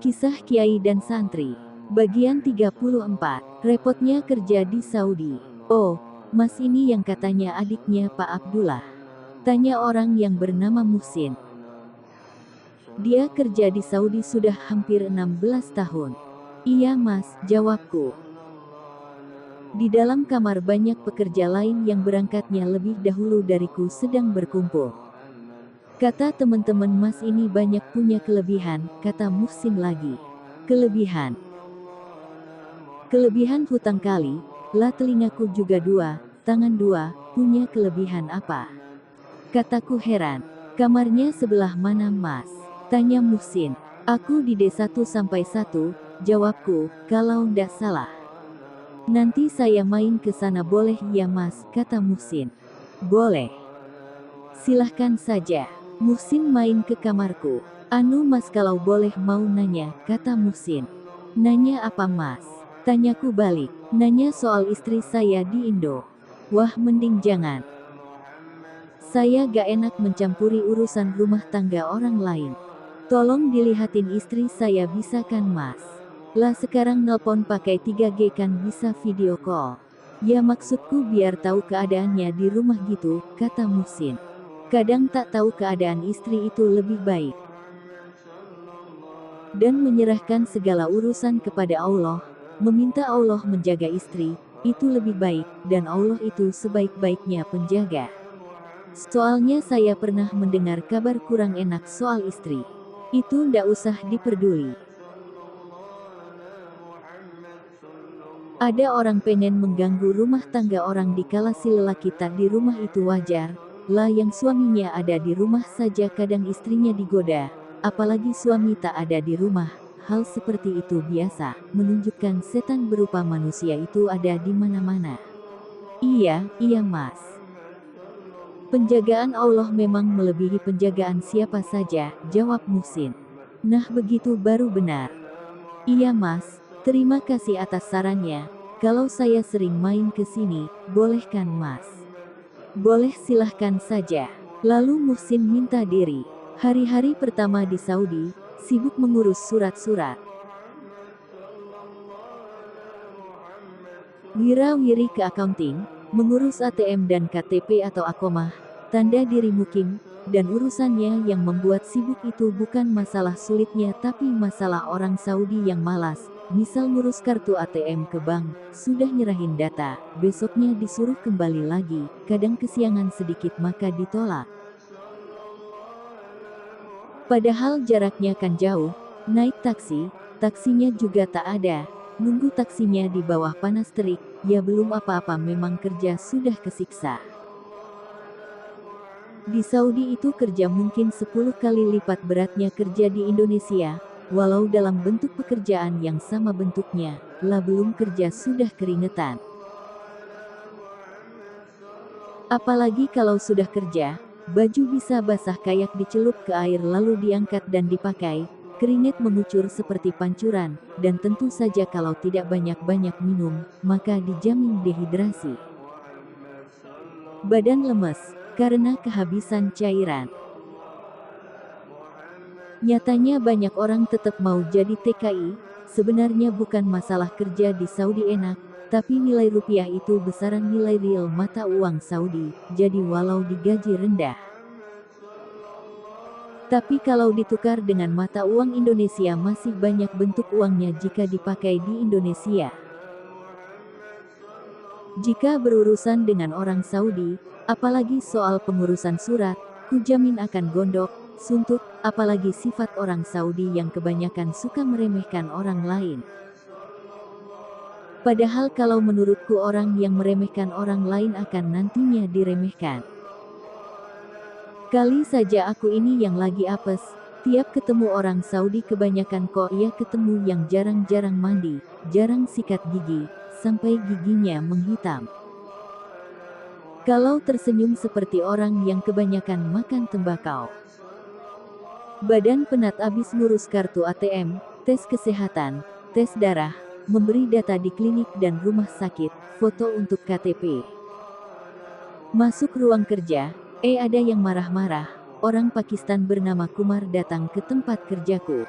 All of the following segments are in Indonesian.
Kisah Kiai dan Santri. Bagian 34. Repotnya kerja di Saudi. Oh, Mas ini yang katanya adiknya Pak Abdullah. Tanya orang yang bernama Muhsin. Dia kerja di Saudi sudah hampir 16 tahun. Iya Mas, jawabku. Di dalam kamar banyak pekerja lain yang berangkatnya lebih dahulu dariku sedang berkumpul. Kata teman-teman Mas ini banyak punya kelebihan, kata Muhsin lagi. Kelebihan? Kelebihan hutang kali, lah telingaku juga dua, tangan dua, punya kelebihan apa? Kataku heran. Kamarnya sebelah mana Mas? Tanya Muhsin. Aku di D1 sampai 1, jawabku, kalau ndak salah. Nanti saya main ke sana boleh ya Mas, kata Muhsin. Boleh. Silahkan saja. Muhsin main ke kamarku. Anu Mas kalau boleh mau nanya, kata Muhsin. Nanya apa Mas? Tanyaku balik. Nanya soal istri saya di Indo. Wah mending jangan. Saya gak enak mencampuri urusan rumah tangga orang lain. Tolong dilihatin istri saya bisa kan Mas? Lah sekarang nelpon pakai 3G kan bisa video call. Ya maksudku biar tahu keadaannya di rumah gitu, kata Muhsin. Kadang tak tahu keadaan istri itu lebih baik. Dan menyerahkan segala urusan kepada Allah, meminta Allah menjaga istri, itu lebih baik, dan Allah itu sebaik-baiknya penjaga. Soalnya saya pernah mendengar kabar kurang enak soal istri. Itu ndak usah diperduli. Ada orang pengen mengganggu rumah tangga orang dikala si lelaki tak di rumah itu wajar. Lah yang suaminya ada di rumah saja kadang istrinya digoda, apalagi suami tak ada di rumah. Hal seperti itu biasa, menunjukkan setan berupa manusia itu ada di mana-mana. Iya Mas. Penjagaan Allah memang melebihi penjagaan siapa saja, jawab Muhsin. Nah begitu baru benar. Iya Mas, terima kasih atas sarannya. Kalau saya sering main ke sini, boleh kan Mas? Boleh silahkan saja. Lalu Muhsin minta diri. Hari-hari pertama di Saudi, sibuk mengurus surat-surat. Wira-wiri ke accounting, mengurus ATM dan KTP atau akomah, tanda diri mukim, dan urusannya yang membuat sibuk itu bukan masalah sulitnya tapi masalah orang Saudi yang malas. Misal ngurus kartu ATM ke bank, sudah nyerahin data, besoknya disuruh kembali lagi, kadang kesiangan sedikit maka ditolak. Padahal jaraknya kan jauh, naik taksi, taksinya juga tak ada, nunggu taksinya di bawah panas terik, ya belum apa-apa memang kerja sudah kesiksa. Di Saudi itu kerja mungkin 10 kali lipat beratnya kerja di Indonesia. Walau dalam bentuk pekerjaan yang sama bentuknya, lah belum kerja sudah keringetan. Apalagi kalau sudah kerja, baju bisa basah kayak dicelup ke air lalu diangkat dan dipakai, keringat mengucur seperti pancuran, dan tentu saja kalau tidak banyak-banyak minum, maka dijamin dehidrasi. Badan lemes, karena kehabisan cairan. Nyatanya banyak orang tetap mau jadi TKI, sebenarnya bukan masalah kerja di Saudi enak, tapi nilai rupiah itu besaran nilai real mata uang Saudi, jadi walau digaji rendah. Tapi kalau ditukar dengan mata uang Indonesia masih banyak bentuk uangnya jika dipakai di Indonesia. Jika berurusan dengan orang Saudi, apalagi soal pengurusan surat, kujamin akan gondok, suntuk, apalagi sifat orang Saudi yang kebanyakan suka meremehkan orang lain. Padahal kalau menurutku orang yang meremehkan orang lain akan nantinya diremehkan. Kali saja aku ini yang lagi apes, tiap ketemu orang Saudi kebanyakan kok ya ketemu yang jarang-jarang mandi, jarang sikat gigi, sampai giginya menghitam. Kalau tersenyum seperti orang yang kebanyakan makan tembakau. Badan penat abis ngurus kartu ATM, tes kesehatan, tes darah, memberi data di klinik dan rumah sakit, foto untuk KTP. Masuk ruang kerja, ada yang marah-marah. Orang Pakistan bernama Kumar datang ke tempat kerjaku.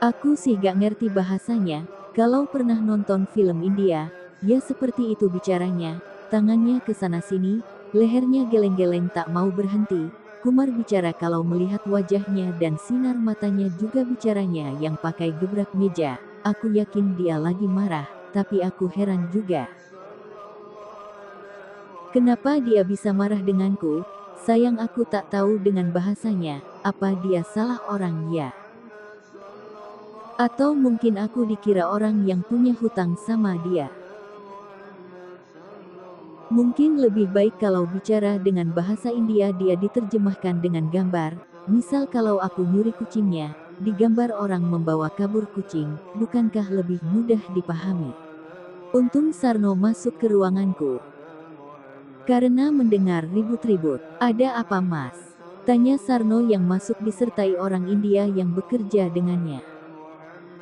Aku sih gak ngerti bahasanya. Kalau pernah nonton film India, ya seperti itu bicaranya. Tangannya ke sana sini, lehernya geleng-geleng tak mau berhenti. Kumar bicara kalau melihat wajahnya dan sinar matanya juga bicaranya yang pakai gebrak meja. Aku yakin dia lagi marah, tapi aku heran juga. Kenapa dia bisa marah denganku? Sayang aku tak tahu dengan bahasanya. Apa dia salah orang ya? Atau mungkin aku dikira orang yang punya hutang sama dia. Mungkin lebih baik kalau bicara dengan bahasa India dia diterjemahkan dengan gambar. Misal kalau aku nyuri kucingnya, digambar orang membawa kabur kucing, bukankah lebih mudah dipahami? Untung Sarno masuk ke ruanganku. Karena mendengar ribut-ribut. Ada apa mas? Tanya Sarno yang masuk disertai orang India yang bekerja dengannya.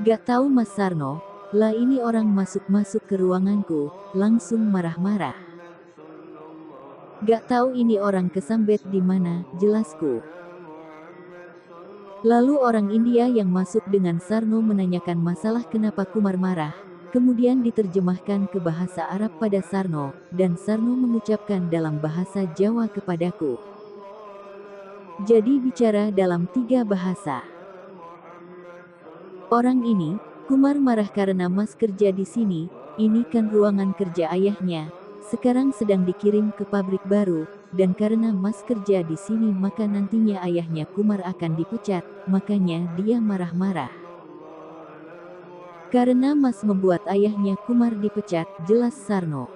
Gak tahu mas Sarno, lah ini orang masuk-masuk ke ruanganku, langsung marah-marah. Gak tahu ini orang kesambet di mana, jelasku. Lalu orang India yang masuk dengan Sarno menanyakan masalah kenapa Kumar marah. Kemudian diterjemahkan ke bahasa Arab pada Sarno, dan Sarno mengucapkan dalam bahasa Jawa kepadaku. Jadi bicara dalam 3 bahasa. Orang ini, Kumar marah karena mas kerja di sini, ini kan ruangan kerja ayahnya, sekarang sedang dikirim ke pabrik baru, dan karena mas kerja di sini maka nantinya ayahnya Kumar akan dipecat, makanya dia marah-marah. Karena mas membuat ayahnya Kumar dipecat, jelas Sarno.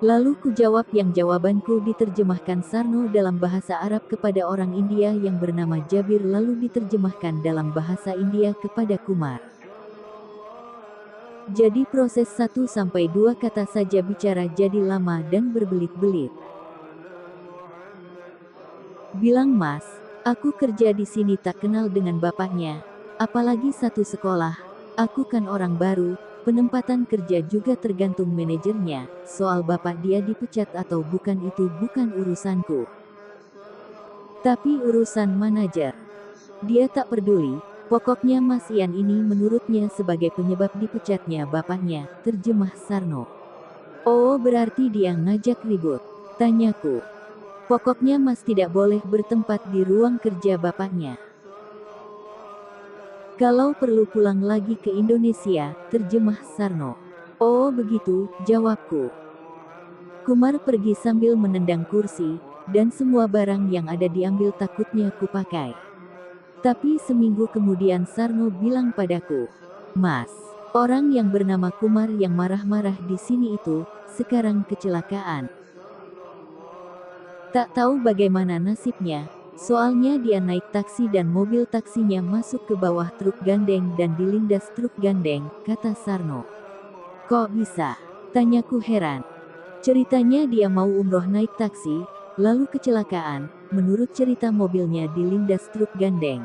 Lalu ku jawab yang jawabanku diterjemahkan Sarno dalam bahasa Arab kepada orang India yang bernama Jabir lalu diterjemahkan dalam bahasa India kepada Kumar. Jadi proses 1-2 kata saja bicara jadi lama dan berbelit-belit. Bilang mas, aku kerja di sini tak kenal dengan bapaknya. Apalagi satu sekolah, aku kan orang baru, penempatan kerja juga tergantung manajernya, soal bapak dia dipecat atau bukan itu bukan urusanku. Tapi urusan manajer. Dia tak peduli, pokoknya Mas Ian ini menurutnya sebagai penyebab dipecatnya bapaknya, terjemah Sarno. Oh berarti dia ngajak ribut, tanyaku. Pokoknya Mas tidak boleh bertempat di ruang kerja bapaknya. Kalau perlu pulang lagi ke Indonesia, terjemah Sarno. Oh begitu, jawabku. Kumar pergi sambil menendang kursi, dan semua barang yang ada diambil takutnya kupakai. Tapi seminggu kemudian Sarno bilang padaku, Mas, orang yang bernama Kumar yang marah-marah di sini itu, sekarang kecelakaan. Tak tahu bagaimana nasibnya. Soalnya dia naik taksi dan mobil taksinya masuk ke bawah truk gandeng dan dilindas truk gandeng, kata Sarno. Kok bisa? Tanyaku heran. Ceritanya dia mau umroh naik taksi, lalu kecelakaan, menurut cerita mobilnya dilindas truk gandeng.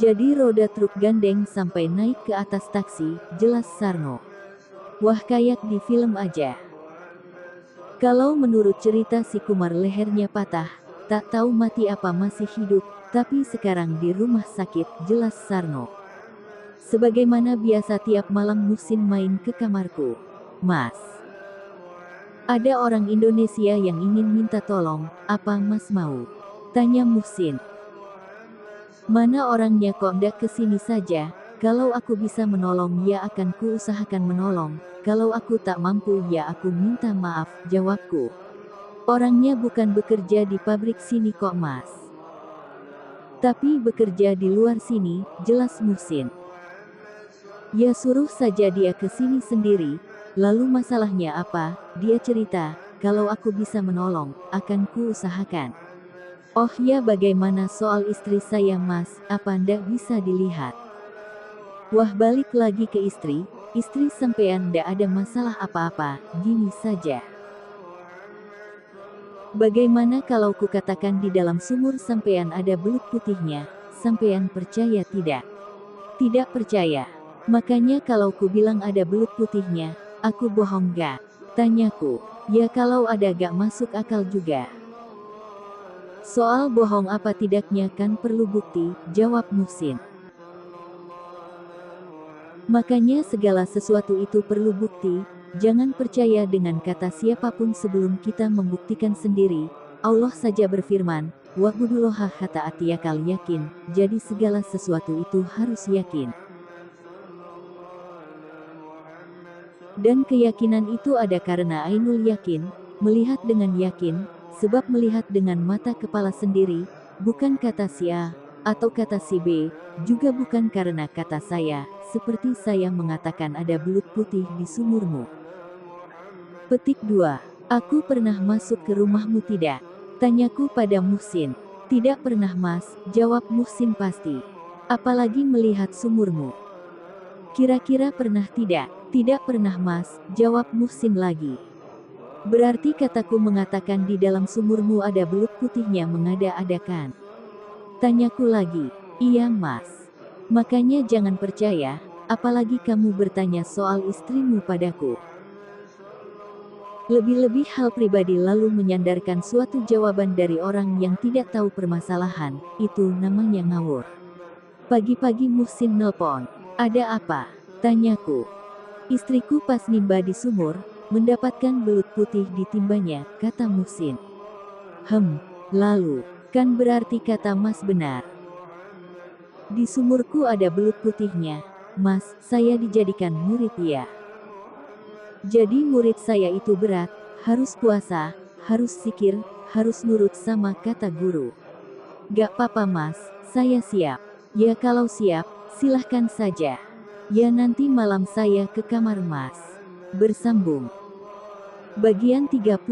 Jadi roda truk gandeng sampai naik ke atas taksi, jelas Sarno. Wah kayak di film aja. Kalau menurut cerita si Kumar lehernya patah, tak tahu mati apa masih hidup, tapi sekarang di rumah sakit, jelas Sarno. Sebagaimana biasa tiap malam Muhsin main ke kamarku. Mas, ada orang Indonesia yang ingin minta tolong, apa mas mau? Tanya Muhsin. Mana orangnya kok ndak kesini saja, kalau aku bisa menolong ya akan kuusahakan menolong, kalau aku tak mampu ya aku minta maaf, jawabku. Orangnya bukan bekerja di pabrik sini kok mas. Tapi bekerja di luar sini, jelas Muhsin. Ya suruh saja dia ke sini sendiri, lalu masalahnya apa, dia cerita, kalau aku bisa menolong, akan kuusahakan. Oh ya bagaimana soal istri saya mas, apa ndak bisa dilihat? Wah balik lagi ke istri sampean ndak ada masalah apa-apa, gini saja. Bagaimana kalau kukatakan di dalam sumur sampean ada belut putihnya, sampean percaya tidak? Tidak percaya. Makanya kalau ku bilang ada belut putihnya, aku bohong gak? Tanyaku. Ya kalau ada gak masuk akal juga. Soal bohong apa tidaknya kan perlu bukti, jawab Muhsin. Makanya segala sesuatu itu perlu bukti, jangan percaya dengan kata siapapun sebelum kita membuktikan sendiri. Allah saja berfirman, "Wa'budullaha hatta atiyakal yakin", jadi segala sesuatu itu harus yakin. Dan keyakinan itu ada karena ainul yakin, melihat dengan yakin, sebab melihat dengan mata kepala sendiri, bukan kata si A, atau kata si B, juga bukan karena kata saya, seperti saya mengatakan ada belut putih di sumurmu. Petik 2. Aku pernah masuk ke rumahmu tidak? Tanyaku pada Muhsin. Tidak pernah mas, jawab Muhsin pasti. Apalagi melihat sumurmu. Kira-kira pernah tidak? Tidak pernah mas, jawab Muhsin lagi. Berarti kataku mengatakan di dalam sumurmu ada belut putihnya mengada-adakan. Tanyaku lagi. Iya mas. Makanya jangan percaya, apalagi kamu bertanya soal istrimu padaku. Lebih-lebih hal pribadi lalu menyandarkan suatu jawaban dari orang yang tidak tahu permasalahan, itu namanya ngawur. Pagi-pagi Muhsin nelpon. Ada apa? Tanyaku. Istriku pas nimba di sumur, mendapatkan belut putih di timbanya, kata Muhsin. Lalu, kan berarti kata mas benar. Di sumurku ada belut putihnya, mas, saya dijadikan murid ya. Jadi murid saya itu berat, harus puasa, harus zikir, harus nurut sama kata guru. Gak apa-apa mas, saya siap. Ya kalau siap, silahkan saja. Ya nanti malam saya ke kamar mas. Bersambung. Bagian 35.